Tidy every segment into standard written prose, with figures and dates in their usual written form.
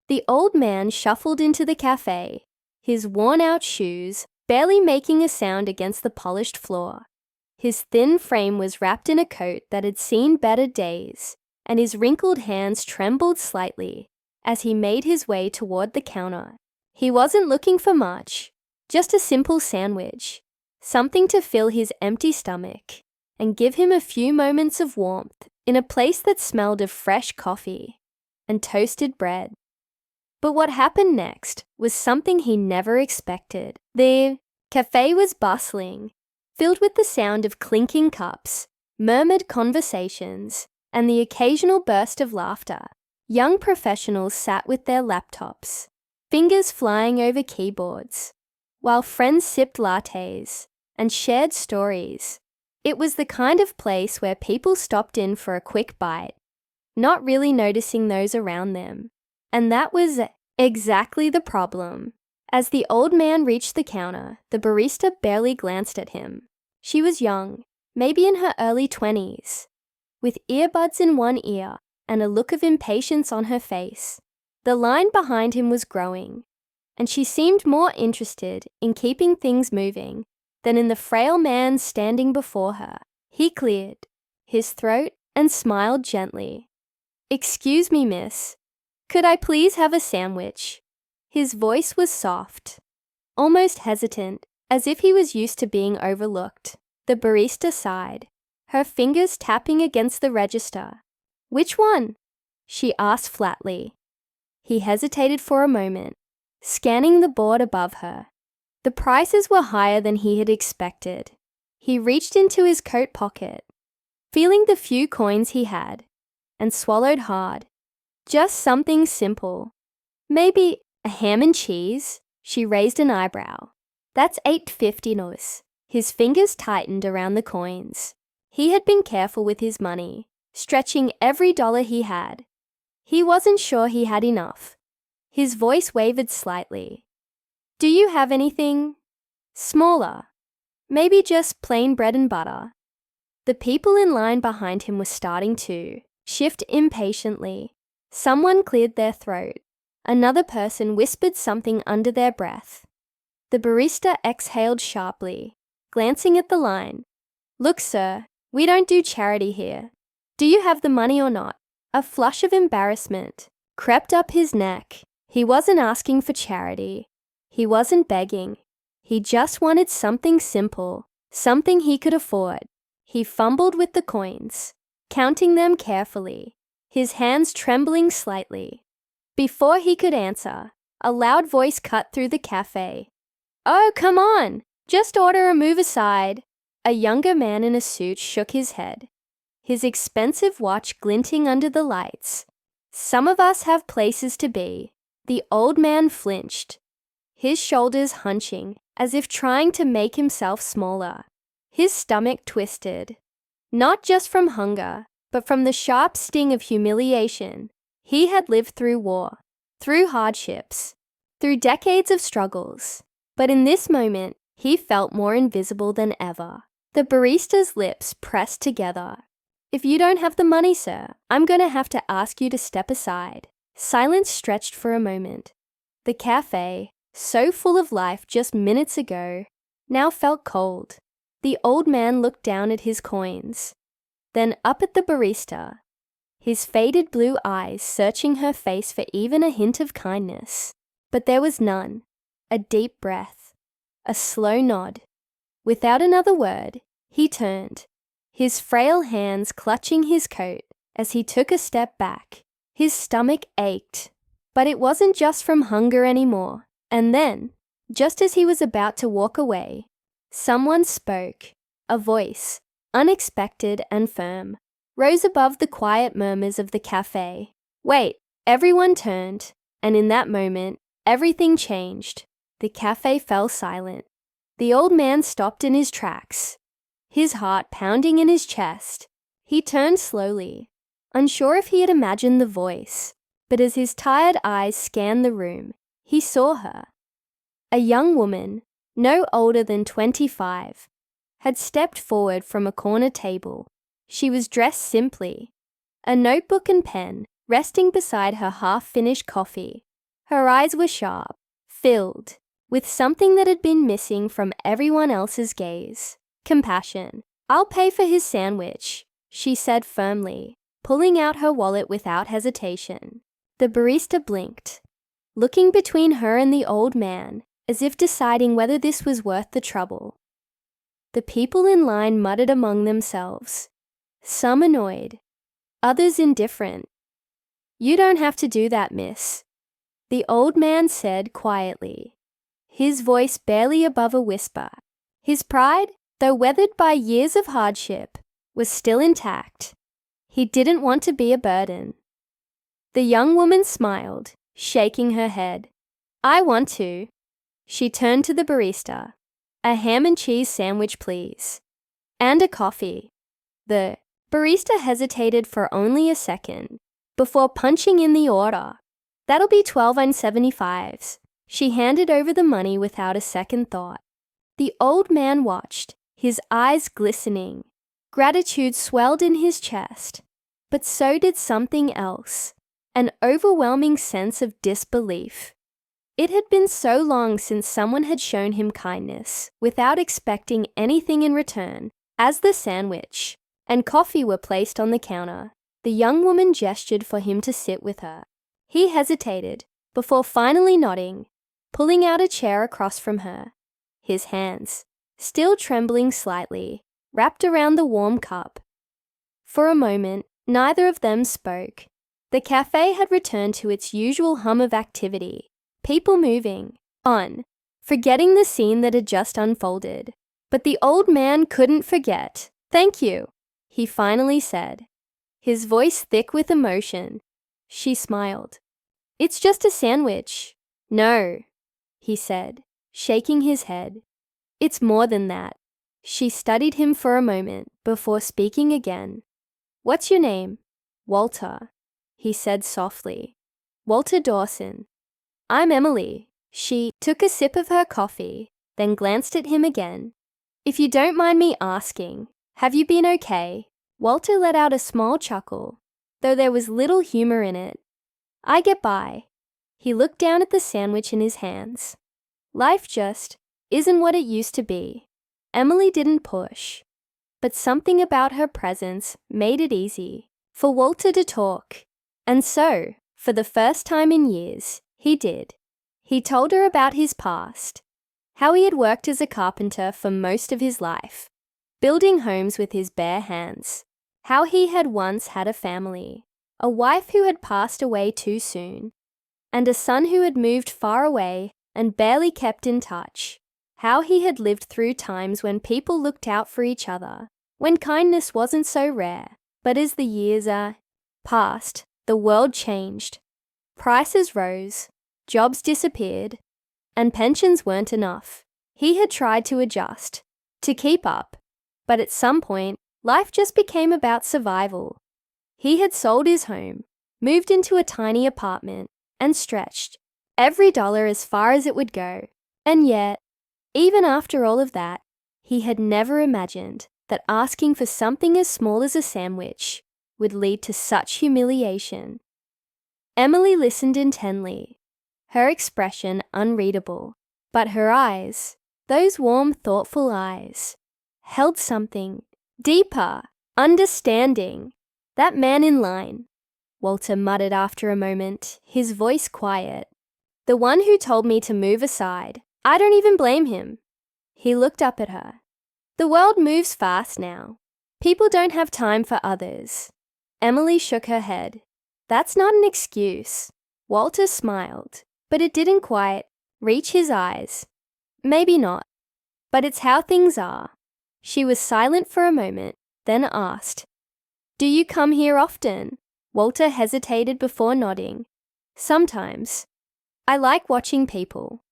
The old man shuffled into the cafe, his worn-out shoes barely making a sound against the polished floor. His thin frame was wrapped in a coat that had seen better days, and his wrinkled hands trembled slightly as he made his way toward the counter. He wasn't looking for much, just a simple sandwich, something to fill his empty stomach and give him a few moments of warmth in a place that smelled of fresh coffee and toasted bread. But what happened next was something he never expected. The cafe was bustling, filled with the sound of clinking cups, murmured conversations, and the occasional burst of laughter. Young professionals sat with their laptops, fingers flying over keyboards, while friends sipped lattes and shared stories. It was the kind of place where people stopped in for a quick bite, not really noticing those around them. And that was exactly the problem. As the old man reached the counter, the barista barely glanced at him. She was young, maybe in her early 20s, with earbuds in one ear and a look of impatience on her face. The line behind him was growing, and she seemed more interested in keeping things moving than in the frail man standing before her. He cleared his throat and smiled gently. "Excuse me, miss. Could I please have a sandwich?" His voice was soft, almost hesitant, as if he was used to being overlooked. The barista sighed, her fingers tapping against the register. "Which one?" she asked flatly. He hesitated for a moment, scanning the board above her. The prices were higher than he had expected. He reached into his coat pocket, feeling the few coins he had, and swallowed hard. Just something simple. "Maybe a ham and cheese?" She raised an eyebrow. "That's $8.50 nos." His fingers tightened around the coins. He had been careful with his money, stretching every dollar he had. He wasn't sure he had enough. His voice wavered slightly. "Do you have anything smaller? Maybe just plain bread and butter?" The people in line behind him were starting to shift impatiently. Someone cleared their throat. Another person whispered something under their breath. The barista exhaled sharply, glancing at the line. "Look, sir, we don't do charity here. Do you have the money or not?" A flush of embarrassment crept up his neck. He wasn't asking for charity. He wasn't begging. He just wanted something simple, something he could afford. He fumbled with the coins, counting them carefully, his hands trembling slightly. Before he could answer, a loud voice cut through the cafe. "Oh, come on! Just order or move aside." A younger man in a suit shook his head, his expensive watch glinting under the lights. "Some of us have places to be." The old man flinched, his shoulders hunching as if trying to make himself smaller. His stomach twisted, not just from hunger, but from the sharp sting of humiliation. He had lived through war, through hardships, through decades of struggles. But in this moment, he felt more invisible than ever. The barista's lips pressed together. "If you don't have the money, sir, I'm going to have to ask you to step aside." Silence stretched for a moment. The cafe, so full of life just minutes ago, now felt cold. The old man looked down at his coins, then up at the barista, his faded blue eyes searching her face for even a hint of kindness. But there was none. A deep breath, a slow nod. Without another word, he turned, his frail hands clutching his coat as he took a step back. His stomach ached, but it wasn't just from hunger anymore. And then, just as he was about to walk away, someone spoke. A voice, unexpected and firm, rose above the quiet murmurs of the cafe. "Wait!" Everyone turned, and in that moment, everything changed. The cafe fell silent. The old man stopped in his tracks, his heart pounding in his chest. He turned slowly, unsure if he had imagined the voice, but as his tired eyes scanned the room, he saw her. A young woman, no older than 25, had stepped forward from a corner table. She was dressed simply, a notebook and pen resting beside her half-finished coffee. Her eyes were sharp, filled with something that had been missing from everyone else's gaze. Compassion. "I'll pay for his sandwich," she said firmly, pulling out her wallet without hesitation. The barista blinked, looking between her and the old man, as if deciding whether this was worth the trouble. The people in line muttered among themselves, some annoyed, others indifferent. "You don't have to do that, miss," the old man said quietly, his voice barely above a whisper. His pride, though weathered by years of hardship, was still intact. He didn't want to be a burden. The young woman smiled, shaking her head. "I want to." She turned to the barista. "A ham and cheese sandwich, please. And a coffee." The barista hesitated for only a second before punching in the order. "That'll be 12.75s." She handed over the money without a second thought. The old man watched, his eyes glistening. Gratitude swelled in his chest, but so did something else, an overwhelming sense of disbelief. It had been so long since someone had shown him kindness without expecting anything in return. As the sandwich and coffee were placed on the counter, the young woman gestured for him to sit with her. He hesitated before finally nodding, pulling out a chair across from her. His hands, still trembling slightly, wrapped around the warm cup. For a moment, neither of them spoke. The cafe had returned to its usual hum of activity, people moving on, forgetting the scene that had just unfolded. But the old man couldn't forget. "Thank you," he finally said, his voice thick with emotion. She smiled. "It's just a sandwich." "No," he said, shaking his head. "It's more than that." She studied him for a moment before speaking again. "What's your name?" "Walter," he said softly. "Walter Dawson." "I'm Emily." She took a sip of her coffee, then glanced at him again. "If you don't mind me asking, have you been okay?" Walter let out a small chuckle, though there was little humor in it. "I get by." He looked down at the sandwich in his hands. "Life just isn't what it used to be." Emily didn't push, but something about her presence made it easy for Walter to talk. And so, for the first time in years, he did. He told her about his past, how he had worked as a carpenter for most of his life, building homes with his bare hands, how he had once had a family, a wife who had passed away too soon, and a son who had moved far away and barely kept in touch, how he had lived through times when people looked out for each other, when kindness wasn't so rare. But as the years passed, the world changed. Prices rose, jobs disappeared, and pensions weren't enough. He had tried to adjust, to keep up, but at some point, life just became about survival. He had sold his home, moved into a tiny apartment, and stretched every dollar as far as it would go. And yet, even after all of that, he had never imagined that asking for something as small as a sandwich would lead to such humiliation. Emily listened intently, her expression unreadable, but her eyes, those warm, thoughtful eyes, held something deeper, understanding. "That man in line," Walter muttered after a moment, his voice quiet. "The one who told me to move aside. I don't even blame him." He looked up at her. "The world moves fast now. People don't have time for others." Emily shook her head. "That's not an excuse." Walter smiled, but it didn't quite reach his eyes. "Maybe not, but it's how things are." She was silent for a moment, then asked, "Do you come here often?" Walter hesitated before nodding. "Sometimes. I like watching people.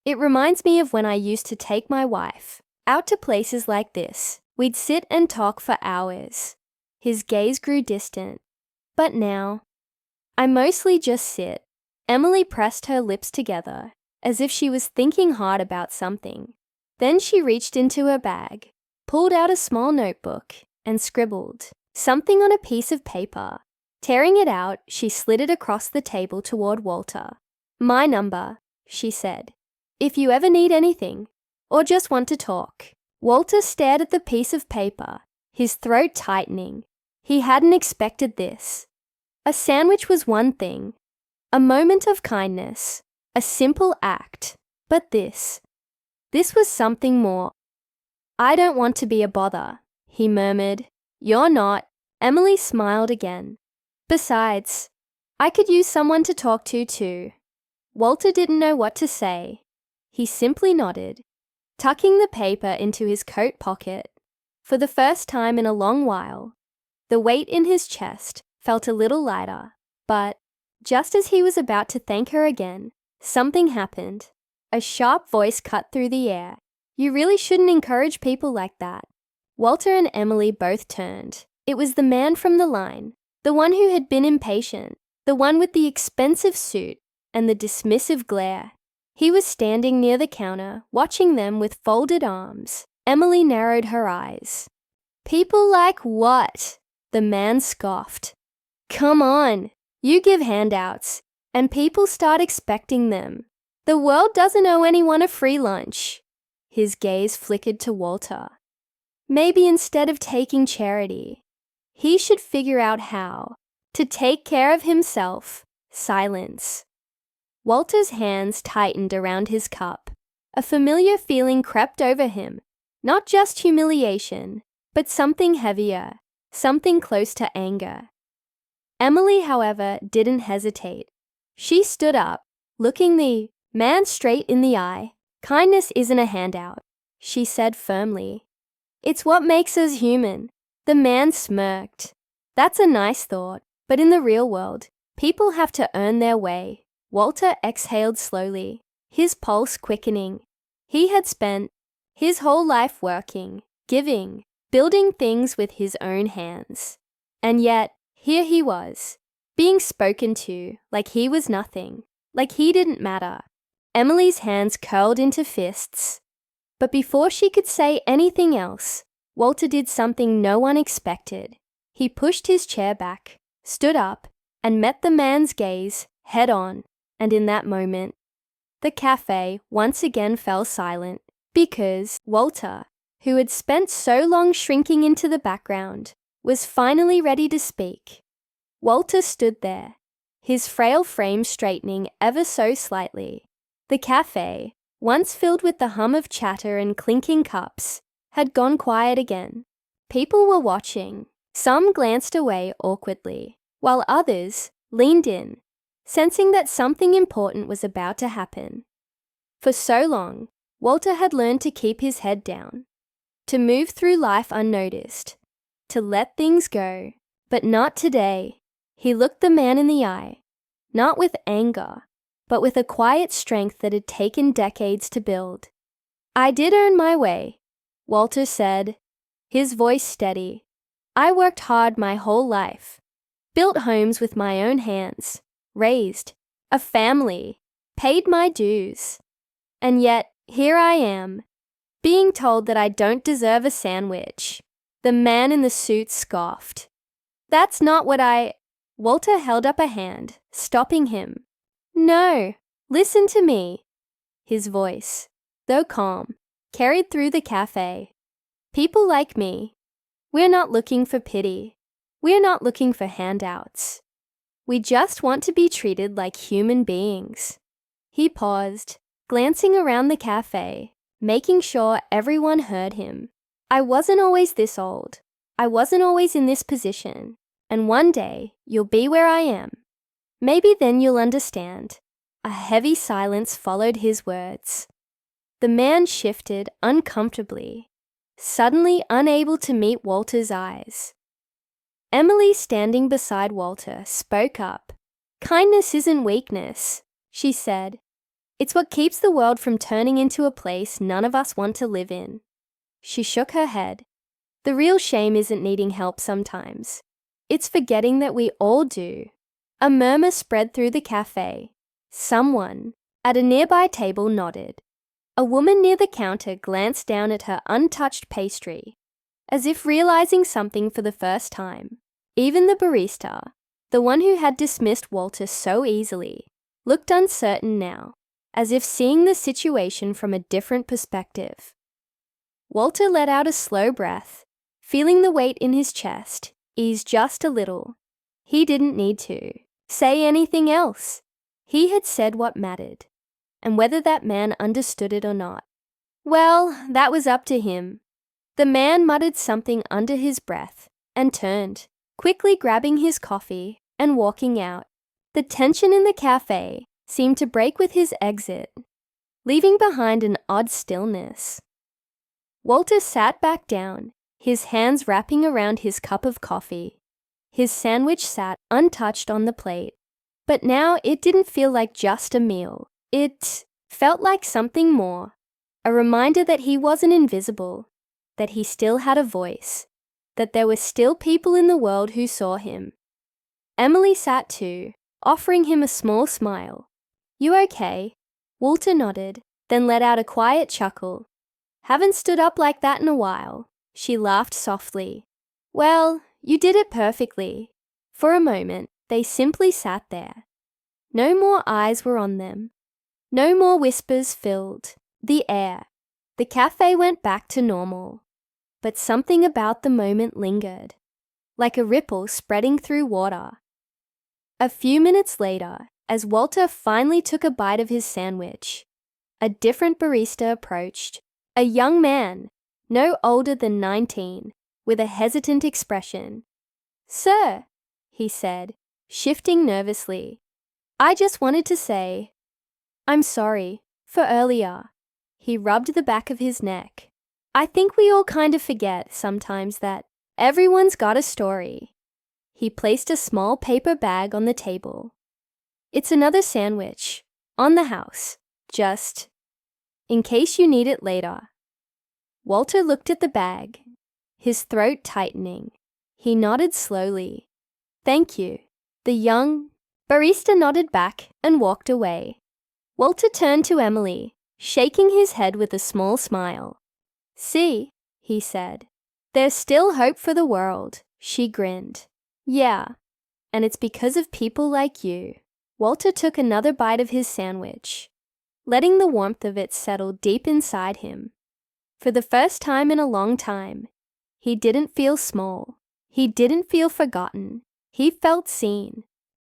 It reminds me of when I used to take my wife out to places like this. We'd sit and talk for hours." His gaze grew distant. "But now, I mostly just sit." Emily pressed her lips together, as if she was thinking hard about something. Then she reached into her bag, pulled out a small notebook, and scribbled something on a piece of paper. Tearing it out, she slid it across the table toward Walter. My number, she said. If you ever need anything, or just want to talk. Walter stared at the piece of paper, his throat tightening. He hadn't expected this. A sandwich was one thing, a moment of kindness, a simple act, but this was something more. I don't want to be a bother, he murmured. You're not. Emily smiled again. Besides, I could use someone to talk to too. Walter didn't know what to say. He simply nodded, tucking the paper into his coat pocket. For the first time in a long while, the weight in his chest felt a little lighter, but just as he was about to thank her again, something happened. A sharp voice cut through the air. You really shouldn't encourage people like that. Walter and Emily both turned. It was the man from the line, the one who had been impatient, the one with the expensive suit and the dismissive glare. He was standing near the counter, watching them with folded arms. Emily narrowed her eyes. People like what? The man scoffed. Come on, you give handouts, and people start expecting them. The world doesn't owe anyone a free lunch. His gaze flickered to Walter. Maybe instead of taking charity, he should figure out how to take care of himself. Silence. Walter's hands tightened around his cup. A familiar feeling crept over him, not just humiliation, but something heavier, something close to anger. Emily, however, didn't hesitate. She stood up, looking the man straight in the eye. Kindness isn't a handout, she said firmly. It's what makes us human. The man smirked. That's a nice thought, but in the real world, people have to earn their way. Walter exhaled slowly, his pulse quickening. He had spent his whole life working, giving, building things with his own hands. And yet, here he was, being spoken to like he was nothing, like he didn't matter. Emily's hands curled into fists. But before she could say anything else, Walter did something no one expected. He pushed his chair back, stood up, and met the man's gaze head on. And in that moment, the cafe once again fell silent because Walter, who had spent so long shrinking into the background, was finally ready to speak. Walter stood there, his frail frame straightening ever so slightly. The cafe, once filled with the hum of chatter and clinking cups, had gone quiet again. People were watching. Some glanced away awkwardly, while others leaned in, sensing that something important was about to happen. For so long, Walter had learned to keep his head down, to move through life unnoticed, to let things go, but not today. He looked the man in the eye, not with anger, but with a quiet strength that had taken decades to build. I did earn my way, Walter said, his voice steady. I worked hard my whole life, built homes with my own hands, raised a family, paid my dues. And yet, here I am, being told that I don't deserve a sandwich. The man in the suit scoffed. That's not what Walter held up a hand, stopping him. No, listen to me. His voice, though calm, carried through the cafe. People like me, we're not looking for pity. We're not looking for handouts. We just want to be treated like human beings. He paused, glancing around the cafe, making sure everyone heard him. I wasn't always this old. I wasn't always in this position. And one day, you'll be where I am. Maybe then you'll understand. A heavy silence followed his words. The man shifted uncomfortably, suddenly unable to meet Walter's eyes. Emily, standing beside Walter, spoke up. Kindness isn't weakness, she said. It's what keeps the world from turning into a place none of us want to live in. She shook her head. The real shame isn't needing help sometimes. It's forgetting that we all do. A murmur spread through the cafe. Someone at a nearby table nodded. A woman near the counter glanced down at her untouched pastry, as if realizing something for the first time. Even the barista, the one who had dismissed Walter so easily, looked uncertain now, as if seeing the situation from a different perspective. Walter let out a slow breath, feeling the weight in his chest ease just a little. He didn't need to say anything else. He had said what mattered, and whether that man understood it or not, well, that was up to him. The man muttered something under his breath and turned, quickly grabbing his coffee and walking out. The tension in the cafe seemed to break with his exit, leaving behind an odd stillness. Walter sat back down, his hands wrapping around his cup of coffee. His sandwich sat untouched on the plate, but now it didn't feel like just a meal. It felt like something more, a reminder that he wasn't invisible, that he still had a voice, that there were still people in the world who saw him. Emily sat too, offering him a small smile. "You okay?" Walter nodded, then let out a quiet chuckle. "Haven't stood up like that in a while." She laughed softly. "Well, you did it perfectly." For a moment, they simply sat there. No more eyes were on them. No more whispers filled the air. The cafe went back to normal. But something about the moment lingered, like a ripple spreading through water. A few minutes later, as Walter finally took a bite of his sandwich, a different barista approached, a young man, no older than 19, with a hesitant expression. "Sir," he said, shifting nervously, "I just wanted to say, I'm sorry for earlier." He rubbed the back of his neck. "I think we all kind of forget sometimes that everyone's got a story." He placed a small paper bag on the table. "It's another sandwich, on the house, just in case you need it later." Walter looked at the bag, his throat tightening. He nodded slowly. "Thank you." The young barista nodded back and walked away. Walter turned to Emily, shaking his head with a small smile. "See," he said. "There's still hope for the world." She grinned. "Yeah, and it's because of people like you." Walter took another bite of his sandwich, letting the warmth of it settle deep inside him. For the first time in a long time, he didn't feel small. He didn't feel forgotten. He felt seen.